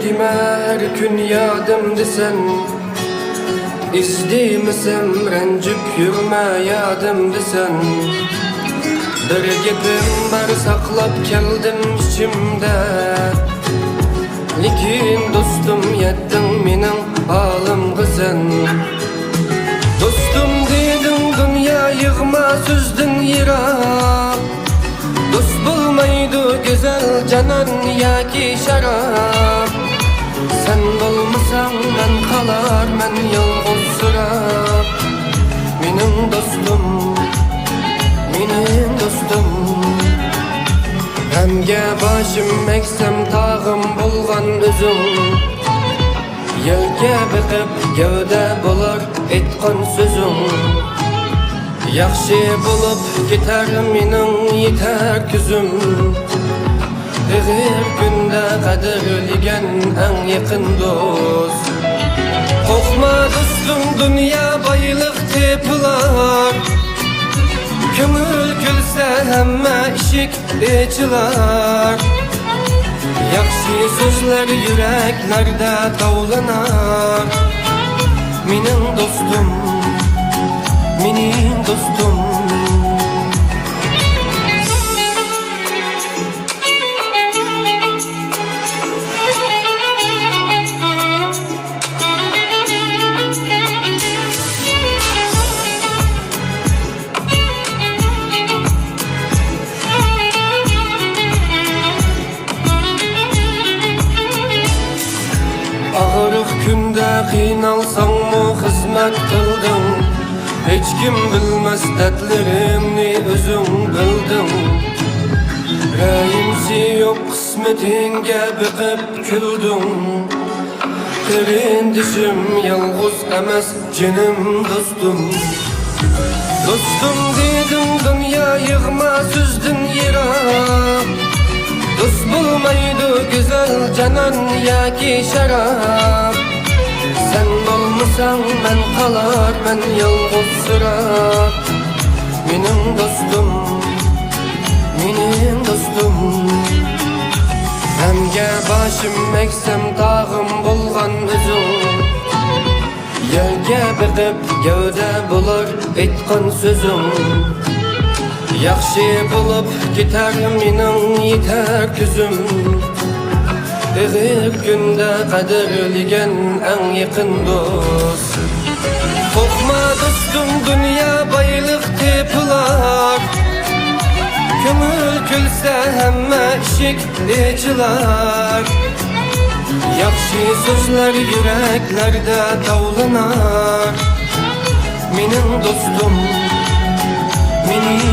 dime her gün yadımdı sen. İzdimisem rencip yürme yadımdı sen. Bir gepim var saklap keldim içimde. Lekin dostum yettin mening halimga sen. Dostum dedin dünya yığma sözdün yirak. Dost bulmaydı güzel canan yaki şarap. Sen bulmasan ben kalar men yalğız sırap. Mening dostum, mening dostum. Hemge başım eksem tağım bulgan özüm. Yelke bıkıp gövde bulur etkan sözüm. Yaxşı bulup gitar mening yeter küzüm. Eğer günde kadirligen en yakın dost. Korkma dostum dünya baylık tepilar. Kömür gülse hemme işik içilar. Yaxşı sözler yüreklerde tavlanar. Mening dostum, mening dostum. Ağırıq günde qiynalsan mı hizmet kıldın. Hiç kim bilmez dertlerimni özün bildin. Rəyimsi yok kısmetinge bıkıp küldün. Kirindişim yalğız emes canım dostum. Dostum dedin dünya yığma sözdün yirak. Dost bulmaydı güzel canan yaki şarap. Sen olmasan ben kalar men yalğız sırap. Mening dostum, mening dostum. Hemge başım eksem tağım bulgan özüm. Yelke bıkıp gövde bulur etkan sözüm. Yaxşı bulup gitar mening yeter küzüm. Eğer günde kadirligen en yakın dost. Korkma dostum dünya baylık tepilar. Kömür külse hemme işik içilar. Yaxşı sözler yüreklerde tavlanar. Mening dostum, mening